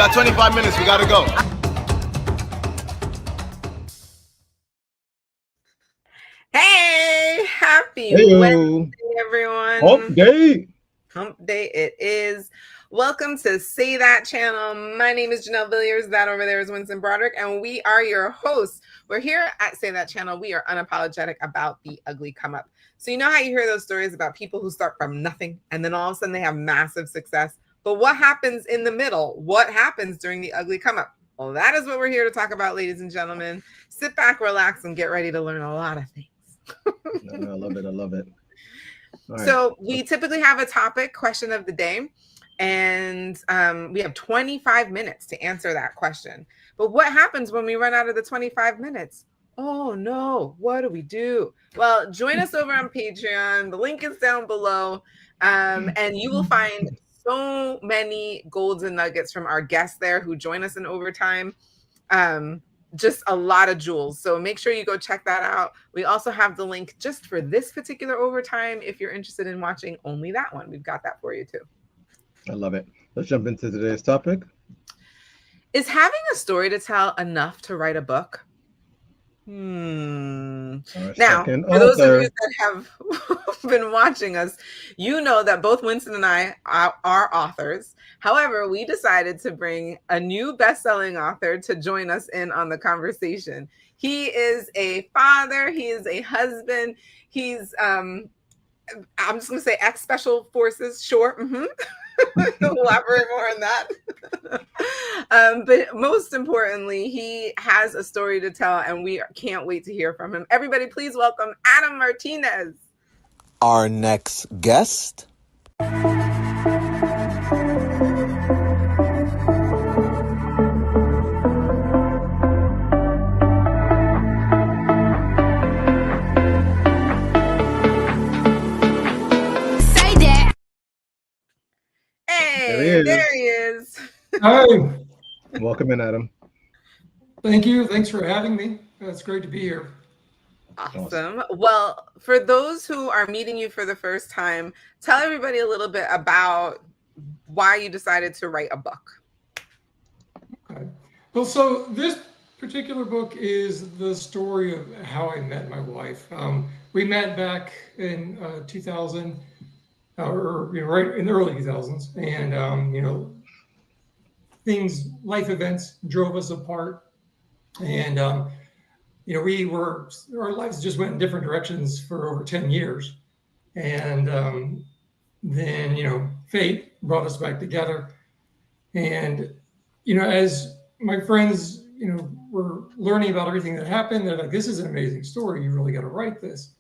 got 25 minutes. We got to go. Hey, happy Hey-o. Wednesday, everyone. Hump day. Hump day it is. Welcome to Say That channel. My name is Janelle Villiers. That over there is Winston Broderick, and we are your hosts. We're here at Say That channel. We are unapologetic about the ugly come up. So you know how you hear those stories about people who start from nothing and then all of a sudden they have massive success. But what happens in the middle? What happens during the ugly come up? Well, that is what we're here to talk about, ladies and gentlemen. Sit back, relax, and get ready to learn a lot of things. I love it. I love it. All right. So we typically have a topic question of the day, and we have 25 minutes to answer that question. But what happens when we run out of the 25 minutes? Oh no, what do we do? Well, join us over on Patreon. The link is down below, and you will find so many golden nuggets from our guests there who join us in overtime. Just a lot of jewels. So make sure you go check that out. We also have the link just for this particular overtime. If you're interested in watching only that one, we've got that for you too. I love it. Let's jump into today's topic. Is having a story to tell enough to write a book? Now, for those of you that have been watching us, you know that both Winston and I are authors. However, we decided to bring a new best-selling author to join us in on the conversation. He is a father. He is a husband. He's, I'm just going to say ex-special forces. Sure. Elaborate more on that. But most importantly, he has a story to tell, and we can't wait to hear from him. Everybody, please welcome Adam Martinez. Our next guest. Hey, there he is. Hi. Welcome in, Adam. Thank you. Thanks for having me. It's great to be here. Awesome. Well, for those who are meeting you for the first time, tell everybody a little bit about why you decided to write a book. Okay. Well, so this particular book is the story of how I met my wife. We met back in 2000, or right in the early 2000s, and life events drove us apart, and our lives just went in different directions for over 10 years, and then fate brought us back together, and as my friends were learning about everything that happened, they're like, "This is an amazing story. You really got to write this,"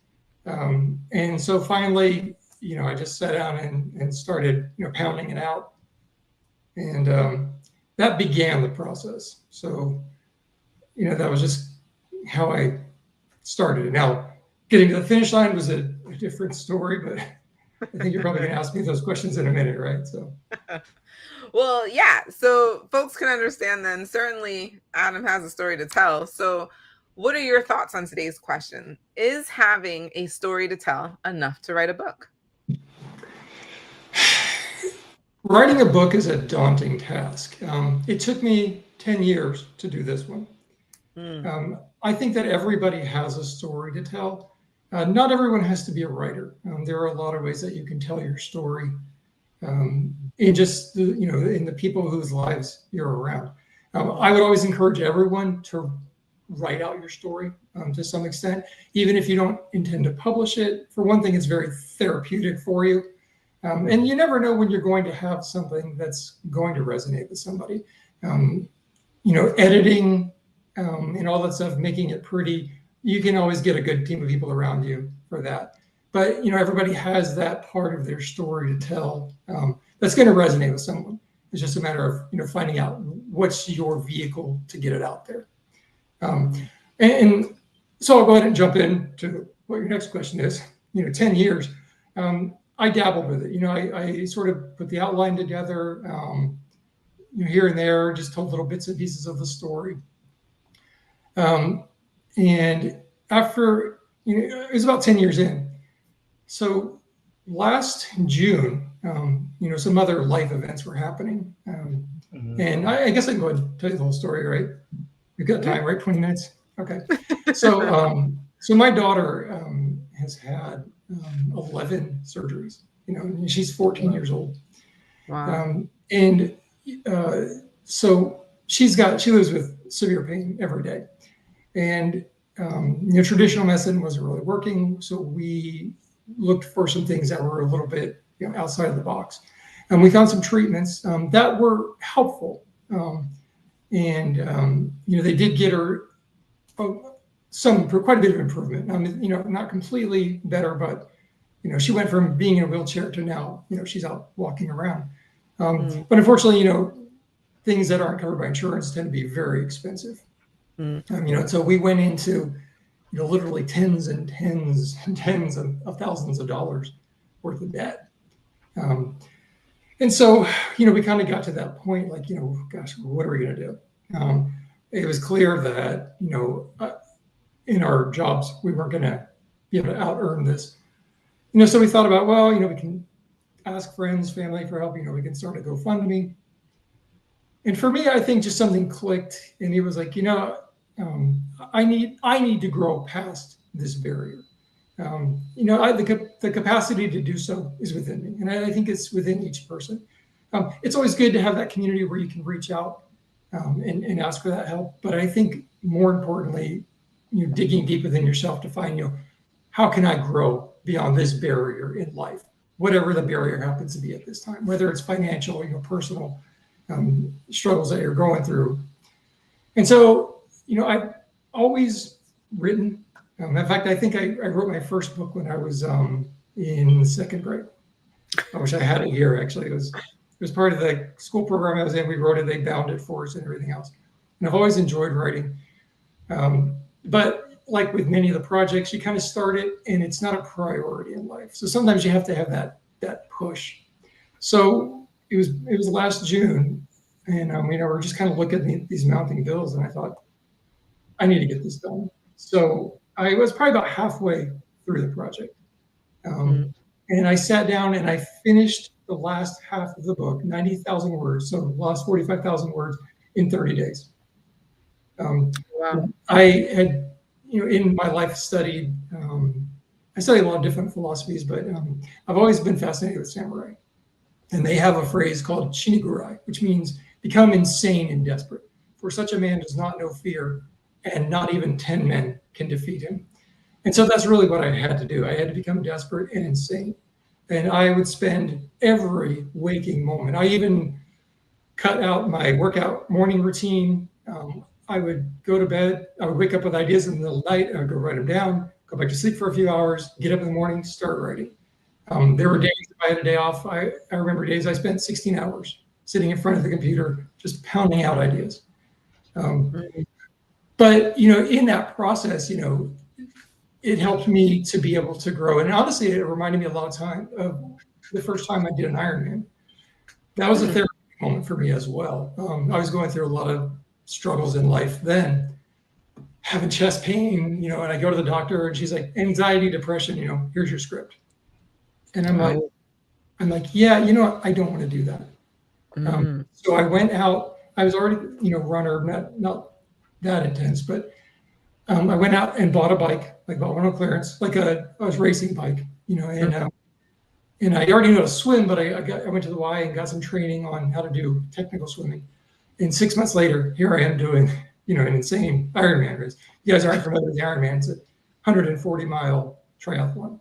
and so finally, I just sat down and started pounding it out, and that began the process. So that was just how I started. Now, getting to the finish line was a different story, but I think you're probably going to ask me those questions in a minute, right? So. Well, yeah. So folks can understand then. Certainly, Adam has a story to tell. So what are your thoughts on today's question? Is having a story to tell enough to write a book? Writing a book is a daunting task. It took me 10 years to do this one. I think that everybody has a story to tell. Not everyone has to be a writer. There are a lot of ways that you can tell your story in just in the people whose lives you're around. I would always encourage everyone to write out your story to some extent, even if you don't intend to publish it. For one thing, it's very therapeutic for you. And you never know when you're going to have something that's going to resonate with somebody. Editing and all that stuff, making it pretty, you can always get a good team of people around you for that. But everybody has that part of their story to tell that's going to resonate with someone. It's just a matter of finding out what's your vehicle to get it out there. And so I'll go ahead and jump into what your next question is. 10 years. I dabbled with it. I sort of put the outline together, here and there, just told little bits and pieces of the story. And after, it was about 10 years in. So last June, some other life events were happening. And I guess I can go ahead and tell you the whole story, right? We've got time, right? 20 minutes. Okay. So, so my daughter has had 11 surgeries, and she's 14 years old. Wow. And so she lives with severe pain every day. And, traditional medicine wasn't really working. So we looked for some things that were a little bit outside of the box. And we found some treatments that were helpful. And they did get her quite a bit of improvement. Not completely better, but she went from being in a wheelchair to now she's out walking around. But unfortunately, things that aren't covered by insurance tend to be very expensive. So we went into literally tens and tens and tens of thousands of dollars worth of debt. And so, we kind of got to that point, like, gosh, what are we going to do? It was clear that, in our jobs, we weren't going to be able to out-earn this. So we thought about, well, we can ask friends, family for help. We can start a GoFundMe. And for me, I think just something clicked, and it was like, I need to grow past this barrier. The capacity to do so is within me, and I think it's within each person. It's always good to have that community where you can reach out and ask for that help. But I think more importantly, digging deep within yourself to find, how can I grow beyond this barrier in life, whatever the barrier happens to be at this time, whether it's financial, personal struggles that you're going through. And so, I've always written. In fact, I think I wrote my first book when I was in second grade. I wish I had it here. Actually, it was part of the school program I was in. We wrote it. They bound it for us and everything else. And I've always enjoyed writing. But like with many of the projects, you kind of start it and it's not a priority in life. So sometimes you have to have that push. So it was last June, and we're just kind of looking at these mounting bills, and I thought, I need to get this done. So I was probably about halfway through the project. And I sat down and I finished the last half of the book, 90,000 words. So the last 45,000 words in 30 days. Wow. I had, in my life studied, I studied a lot of different philosophies, but I've always been fascinated with samurai. And they have a phrase called shinigurai, which means become insane and desperate. For such a man does not know fear, and not even 10 men can defeat him. And so that's really what I had to do. I had to become desperate and insane. And I would spend every waking moment. I even cut out my workout morning routine. I would go to bed. I would wake up with ideas in the middle of the night. I would go write them down, go back to sleep for a few hours, get up in the morning, start writing. There were days if I had a day off. I remember days I spent 16 hours sitting in front of the computer, just pounding out ideas. But, in that process, it helped me to be able to grow. And honestly, it reminded me a lot of time of the first time I did an Ironman. That was a therapy moment for me as well. I was going through a lot of struggles in life then, having chest pain, and I go to the doctor and she's like, anxiety, depression, here's your script. And I'm like, yeah, I don't want to do that. So I went out. I was already, runner, not that intense, but I went out and bought a bike, like bought one on clearance, like a racing bike, and I already know how to swim, but I went to the Y and got some training on how to do technical swimming. And 6 months later, here I am doing, an insane Ironman race. You guys aren't familiar with the Ironman. It's a 140-mile triathlon.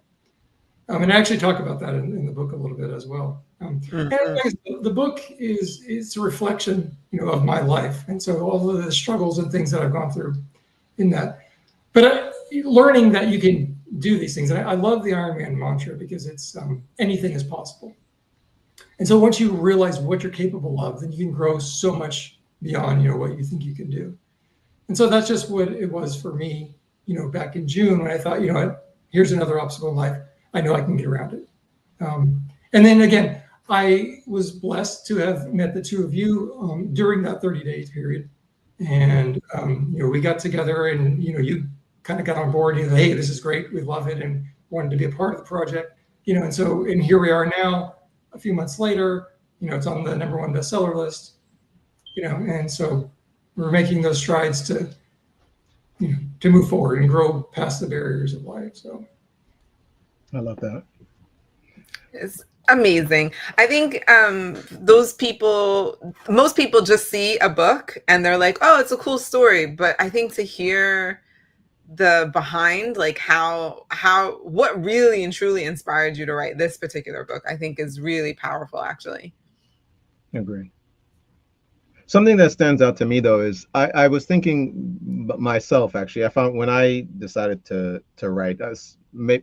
And I actually talk about that in the book a little bit as well. And the book is a reflection, of my life. And so all of the struggles and things that I've gone through in that. But learning that you can do these things. And I love the Ironman mantra because it's anything is possible. And so once you realize what you're capable of, then you can grow so much beyond, what you think you can do. And so that's just what it was for me, back in June when I thought, here's another obstacle in life. I know I can get around it. And then again, I was blessed to have met the two of you during that 30-day period. And, we got together and, you kind of got on board. You know, hey, this is great. We love it. And wanted to be a part of the project, and here we are now, a few months later, it's on the #1 bestseller list. and so we're making those strides to, to move forward and grow past the barriers of life. So I love that. It's amazing. I think most people just see a book and they're like, oh, it's a cool story. But I think to hear the behind, like what really and truly inspired you to write this particular book, I think is really powerful, actually. I agree. Something that stands out to me, though, is I was thinking myself, actually. I found when I decided to write,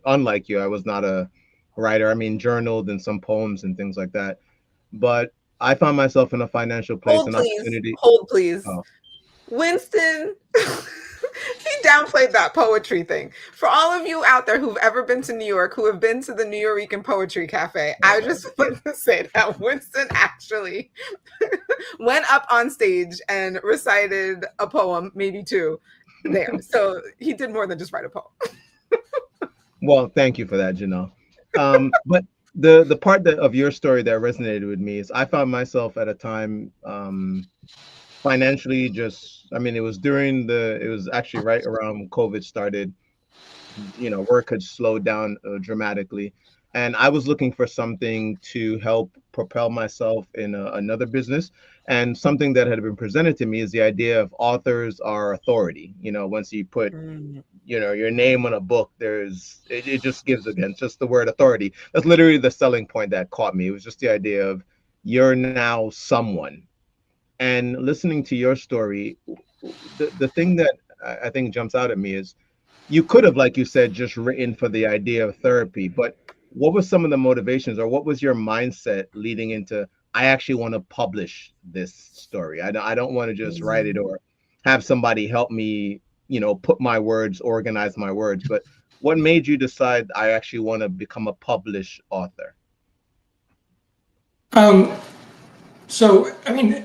unlike you, I was not a writer. I mean, journaled and some poems and things like that. But I found myself in a financial place, an opportunity. Hold, please. Oh. Winston, he downplayed that poetry thing. For all of you out there who've ever been to New York, who have been to the New Yorican Poetry Cafe, I just want to say that Winston actually went up on stage and recited a poem, maybe two, there. So he did more than just write a poem. Well, thank you for that, Janelle. But the part of your story that resonated with me is I found myself at a time financially it was actually right around COVID started. Work had slowed down dramatically, and I was looking for something to help propel myself in another business. And something that had been presented to me is the idea of authors are authority. Once you put your name on a book, it just gives, again, just the word authority. That's literally the selling point that caught me. It was just the idea of you're now someone. And listening to your story, the thing that I think jumps out at me is you could have, like you said, just written for the idea of therapy, but what were some of the motivations, or what was your mindset leading into, I actually want to publish this story? I don't want to just write it or have somebody help me, put my words, organize my words. But what made you decide I actually want to become a published author? So, I mean,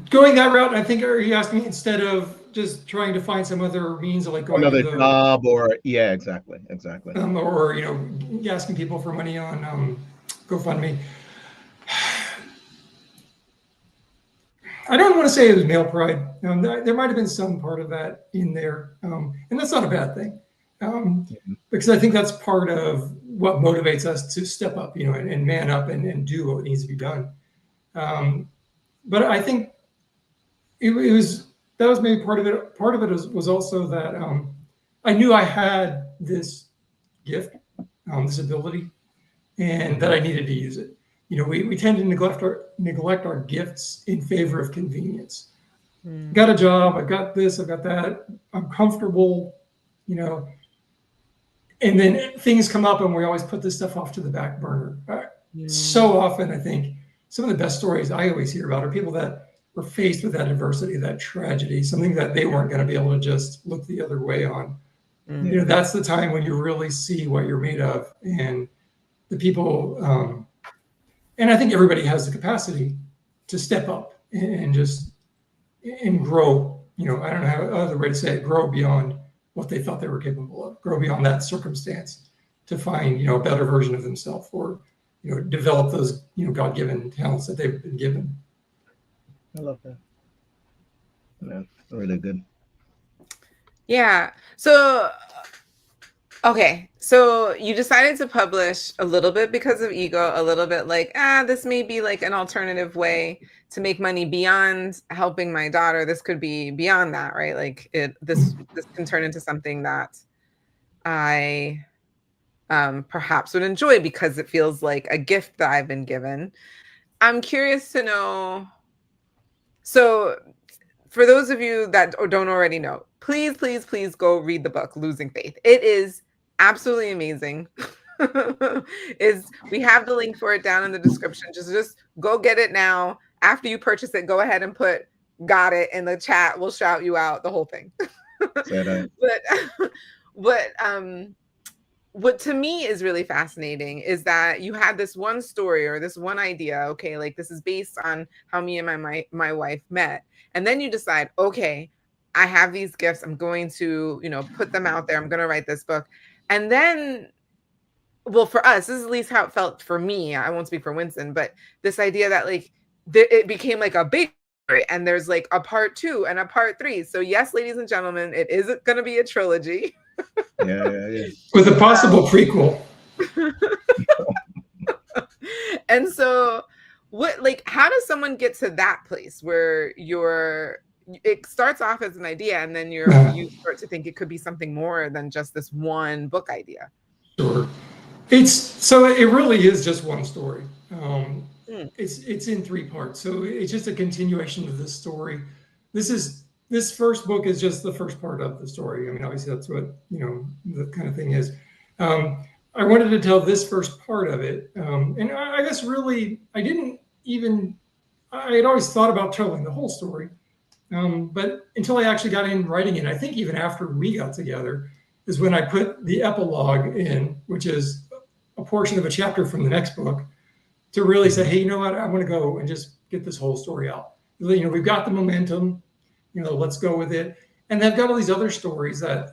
going that route, I think, are you asking me instead of just trying to find some other means of like going another to job, or exactly. Or asking people for money on GoFundMe. I don't want to say it was male pride. There might have been some part of that in there, and that's not a bad thing, because I think that's part of what motivates us to step up, and man up and do what needs to be done. But I think it was maybe part of it. Part of it was also that I knew I had this gift, this ability, and that I needed to use it. We tend to neglect our gifts in favor of convenience. Got a job, I've got this, I've got that, I'm comfortable, and then things come up and we always put this stuff off to the back burner. So often, I think some of the best stories I always hear about are people that were faced with that adversity, that tragedy, something that they weren't going to be able to just look the other way on. That's the time when you really see what you're made of, and the people, and I think everybody has the capacity to step up and grow. I don't know how other way to say it, grow beyond what they thought they were capable of, grow beyond that circumstance to find, a better version of themselves, or, develop those, God-given talents that they've been given. I love that. Yeah, really good. Yeah. So, okay. So you decided to publish a little bit because of ego, a little bit like, this may be like an alternative way to make money beyond helping my daughter. This could be beyond that, right? Like this can turn into something that I perhaps would enjoy because it feels like a gift that I've been given. I'm curious to know. So for those of you that don't already know, please, please, please go read the book, Losing Faith. It is absolutely amazing. We have the link for it down in the description. Just go get it now. After you purchase it, go ahead and put "got it" in the chat. We'll shout you out, the whole thing. What to me is really fascinating is that you had this one story or this one idea. Okay, like this is based on how me and my wife met. And then you decide, okay, I have these gifts. I'm going to, put them out there. I'm going to write this book. And then, well, for us, this is at least how it felt for me. I won't speak for Winston, but this idea that like it became like a big and there's like a part 2 and a part 3. So yes, ladies and gentlemen, it is going to be a trilogy. Yeah. With a possible prequel. And so how does someone get to that place where it starts off as an idea and then you start to think it could be something more than just this one book idea? Sure. It really is just one story. It's in 3 parts. So it's just a continuation of this story. This first book is just the first part of the story. I mean, obviously that's what, the kind of thing is. I wanted to tell this first part of it. And I guess really, I had always thought about telling the whole story. But until I actually got in writing it, I think even after we got together, is when I put the epilogue in, which is a portion of a chapter from the next book, to really say, hey, you know what, I want to go and just get this whole story out. We've got the momentum, let's go with it. And I've got all these other stories that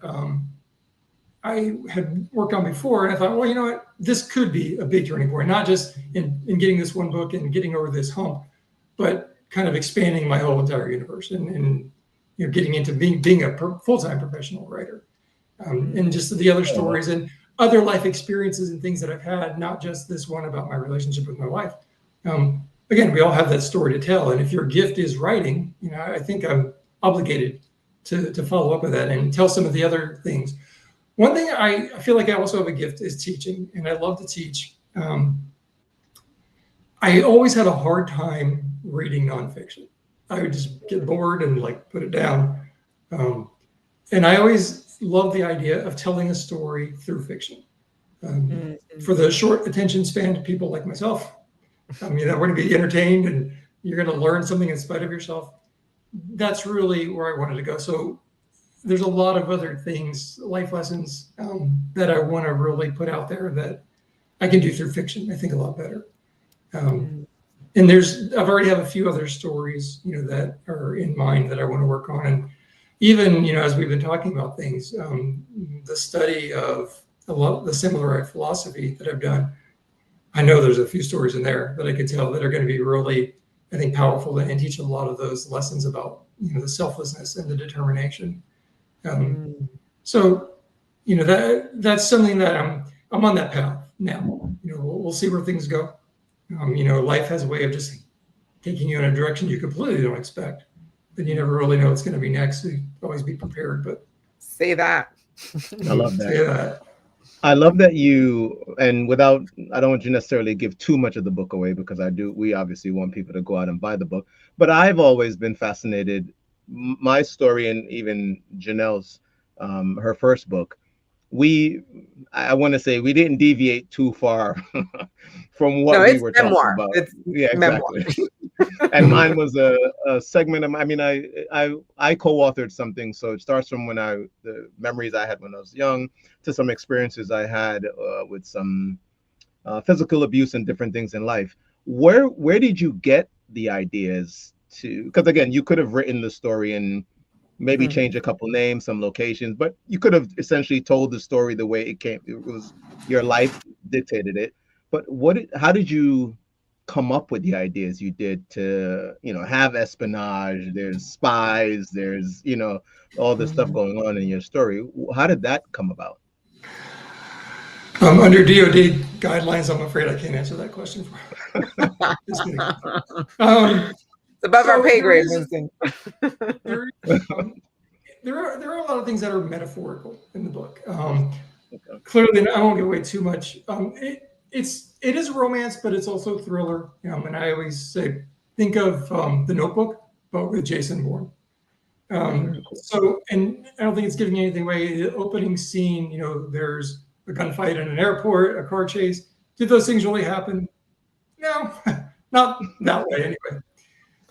I had worked on before. And I thought, well, you know what, this could be a big turning point, not just in getting this one book and getting over this hump, but kind of expanding my whole entire universe and getting into being a full-time professional writer. And just the other stories and other life experiences and things that I've had, not just this one about my relationship with my wife. Again, we all have that story to tell. And if your gift is writing, I think I'm obligated to follow up with that and tell some of the other things. One thing I feel like I also have a gift is teaching, and I love to teach. I always had a hard time reading nonfiction. I would just get bored and put it down. And I always love the idea of telling a story through fiction. For the short attention span to people like myself, that want to be entertained and you're going to learn something in spite of yourself. That's really where I wanted to go. So there's a lot of other things, life lessons, that I want to really put out there that I can do through fiction. I think a lot better. And I've already have a few other stories, that are in mind that I want to work on. And even, as we've been talking about things, the study of a lot of the Similaric philosophy that I've done, I know there's a few stories in there that I could tell that are going to be really, I think, powerful and teach a lot of those lessons about, the selflessness and the determination. So, that's something that I'm on that path now. We'll see where things go. Life has a way of just taking you in a direction you completely don't expect, but you never really know what's going to be next. So you always be prepared. But say that. I love that. Say that. I love that I don't want you necessarily give too much of the book away, because we obviously want people to go out and buy the book, but I've always been fascinated. My story, and even Janelle's, her first book, I want to say we didn't deviate too far from what we were talking about. Yeah, exactly. And mine was a segment of, I co-authored something. So it starts from the memories I had when I was young to some experiences I had with some physical abuse and different things in life. Where did you get the ideas because again, you could have written the story and maybe change a couple names, some locations, but you could have essentially told the story the way it came. It was your life dictated it. But how did you come up with the ideas you did to, have espionage, there's spies, there's, all this stuff going on in your story. How did that come about? Under DOD guidelines, I'm afraid I can't answer that question. It's above our pay grade, Winston. There are a lot of things that are metaphorical in the book. Clearly, I won't give away too much. It is a romance, but it's also a thriller. And I always say, think of The Notebook, but with Jason Bourne. So, and I don't think it's giving anything away. The opening scene, there's a gunfight in an airport, a car chase. Did those things really happen? No, not that way anyway.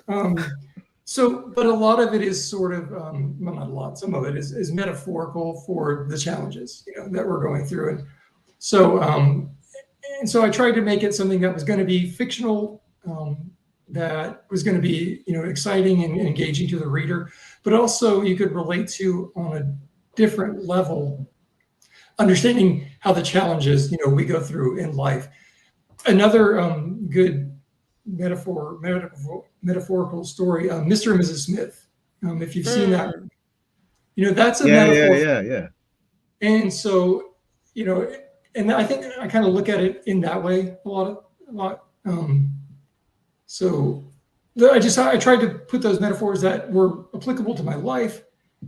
But a lot of it is sort of, well, not a lot, some of it is metaphorical for the challenges, that we're going through. And so I tried to make it something that was going to be fictional, that was going to be, exciting and engaging to the reader, but also you could relate to on a different level, understanding how the challenges, we go through in life. Another good metaphorical story, Mr. and Mrs. Smith. If you've seen that, that's a Yeah, metaphor. yeah. And so, and I think I kind of look at it in that way a lot. So I tried to put those metaphors that were applicable to my life.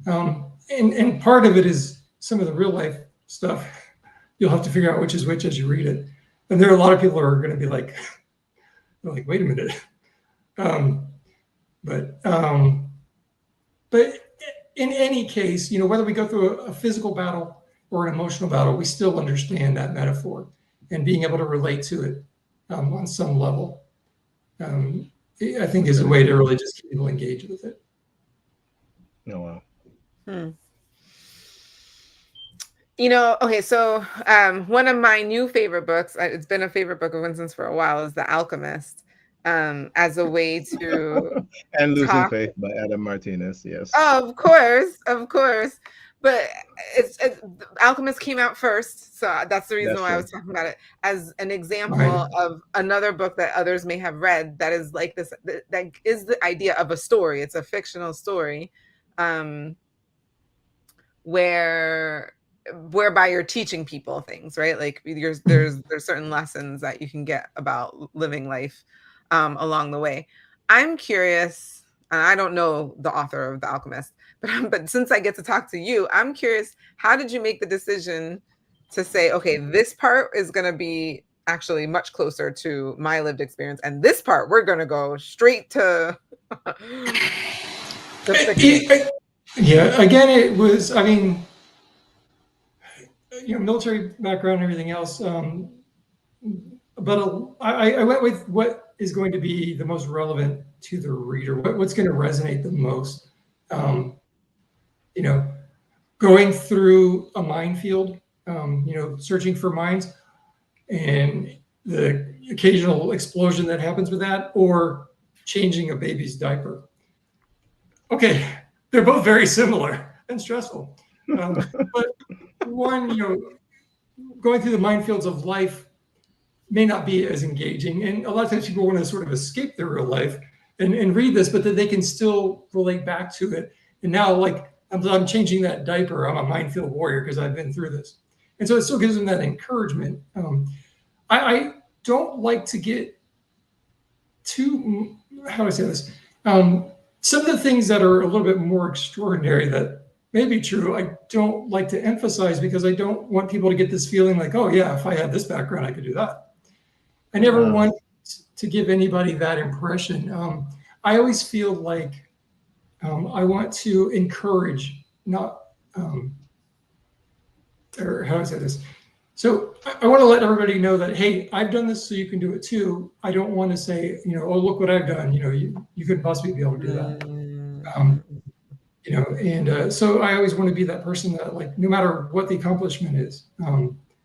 And part of it is some of the real life stuff. You'll have to figure out which is which as you read it. And there are a lot of people who are going to be like, wait a minute. But in any case, whether we go through a physical battle or an emotional battle, we still understand that metaphor and being able to relate to it on some level, I think is a way to really just keep people engaged with it. Oh, wow. Okay, so one of my new favorite books, it's been a favorite book of Winston's for a while, is The Alchemist, as a way to and Losing Faith by Adam Martinez, yes. Oh, of course. But Alchemist came out first, so that's the reason why I was talking about it as an example of another book that others may have read that is like this, that is the idea of a story. It's a fictional story, whereby you're teaching people things, right? Like there's certain lessons that you can get about living life along the way. I'm curious, and I don't know the author of The Alchemist, but since I get to talk to you, I'm curious, how did you make the decision to say, okay, this part is going to be actually much closer to my lived experience, and this part we're going to go straight to Yeah, again, it was, military background and everything else. But I went with what is going to be the most relevant to the reader, what's going to resonate the most. Going through a minefield, searching for mines and the occasional explosion that happens with that, or changing a baby's diaper. Okay, they're both very similar and stressful. But one, going through the minefields of life may not be as engaging. And a lot of times people want to sort of escape their real life and read this, but that they can still relate back to it. And now, like, I'm changing that diaper. I'm a minefield warrior because I've been through this. And so it still gives them that encouragement. I don't like to get too, how do I say this? Some of the things that are a little bit more extraordinary that may be true, I don't like to emphasize because I don't want people to get this feeling like, oh yeah, if I had this background, I could do that. I never want to give anybody that impression. I always feel like I want to encourage, not, or how do I say this? So I want to let everybody know that, hey, I've done this so you can do it too. I don't want to say, oh, look what I've done. You couldn't possibly be able to do that. So I always want to be that person that, like, no matter what the accomplishment is,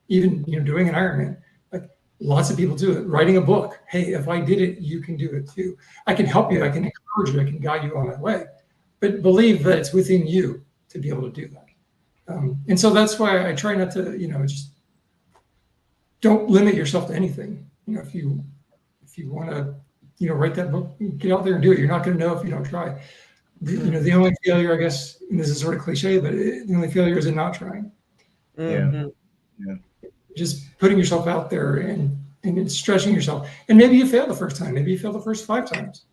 even, doing an Ironman, like lots of people do it, writing a book. Hey, if I did it, you can do it too. I can help you. I can encourage you. I can guide you on that way, but believe that it's within you to be able to do that. And so that's why I try not to, just don't limit yourself to anything. If you want to, write that book, get out there and do it. You're not going to know if you don't try. The only failure, I guess, and this is sort of cliche, but the only failure is in not trying. Yeah. Just putting yourself out there and stretching yourself. And maybe you fail the first time. Maybe you fail the first 5 times.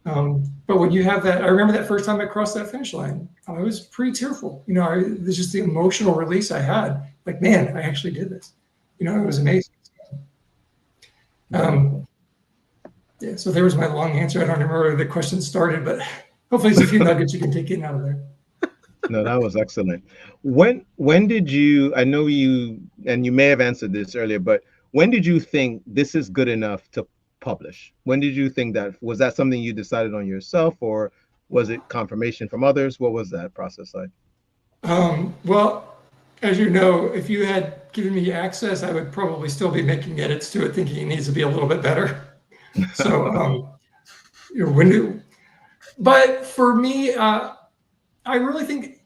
But when you have that, I remember that first time I crossed that finish line, I was pretty tearful. There's just the emotional release I had. Like, man, I actually did this. It was amazing. So there was my long answer. I don't remember where the question started, but hopefully there's a few nuggets you can take in out of there. No, that was excellent. When did you, I know you, and you may have answered this earlier, but when did you think this is good enough to publish? When did you think that? Was that something you decided on yourself, or was it confirmation from others? What was that process like? Well, as you know, if you had given me access, I would probably still be making edits to it, thinking it needs to be a little bit better. So, but for me, I really think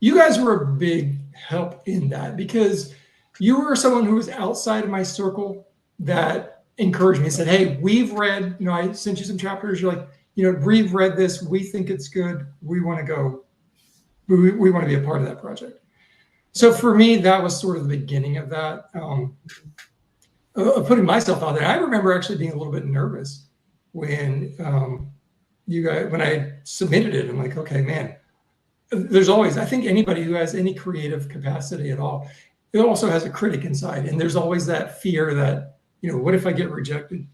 you guys were a big help in that, because you were someone who was outside of my circle that encouraged me and said, hey, we've read, I sent you some chapters. You're like, we've read this. We think it's good. We want to go. We want to be a part of that project. So for me, that was sort of the beginning of that, putting myself out there. I remember actually being a little bit nervous when when I submitted it. I'm like, okay, man, there's always, I think anybody who has any creative capacity at all, it also has a critic inside. And there's always that fear that, what if I get rejected?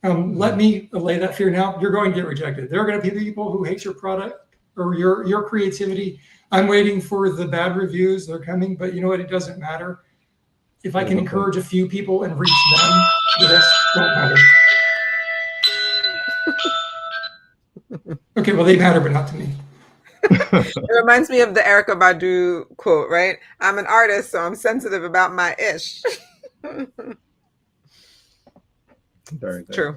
Let me allay that fear now. You're going to get rejected. There are going to be people who hate your product or your creativity. I'm waiting for the bad reviews. They're coming, but you know what? It doesn't matter. If I can encourage a few people and reach them, the rest don't matter. Okay, well, they matter, but not to me. It reminds me of the Erykah Badu quote, right? I'm an artist, so I'm sensitive about my ish. Very good. True.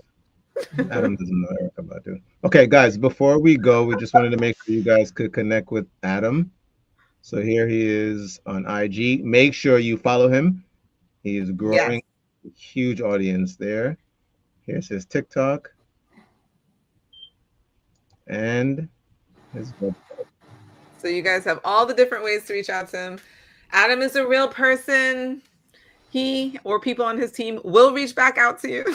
Adam doesn't know Erykah Badu. Okay, guys, before we go, we just wanted to make sure you guys could connect with Adam. So here he is on IG. Make sure you follow him. He is growing a huge audience there. Here's his TikTok and his website. So you guys have all the different ways to reach out to him. Adam is a real person. He or people on his team will reach back out to you.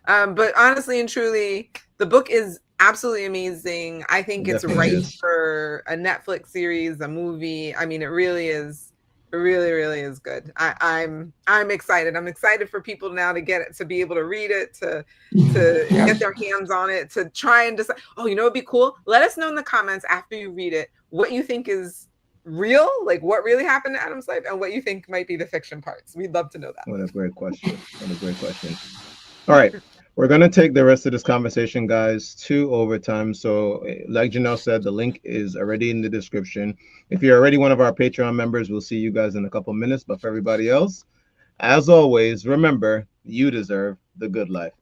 But honestly and truly, the book is absolutely amazing. I think it's right for a Netflix series, a movie. I mean, it really is. It really, really is good. I'm excited. I'm excited for people now to get it, to be able to read it, to get their hands on it, to try and decide. Oh, it'd be cool. Let us know in the comments after you read it what you think is real, like what really happened to Adam's life, and what you think might be the fiction parts. We'd love to know that. What a great question. What a great question. All right. We're going to take the rest of this conversation, guys, to overtime. So like Janelle said, the link is already in the description. If you're already one of our Patreon members, we'll see you guys in a couple minutes. But for everybody else, as always, remember, you deserve the good life.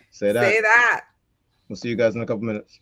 Say that. Say that. We'll see you guys in a couple minutes.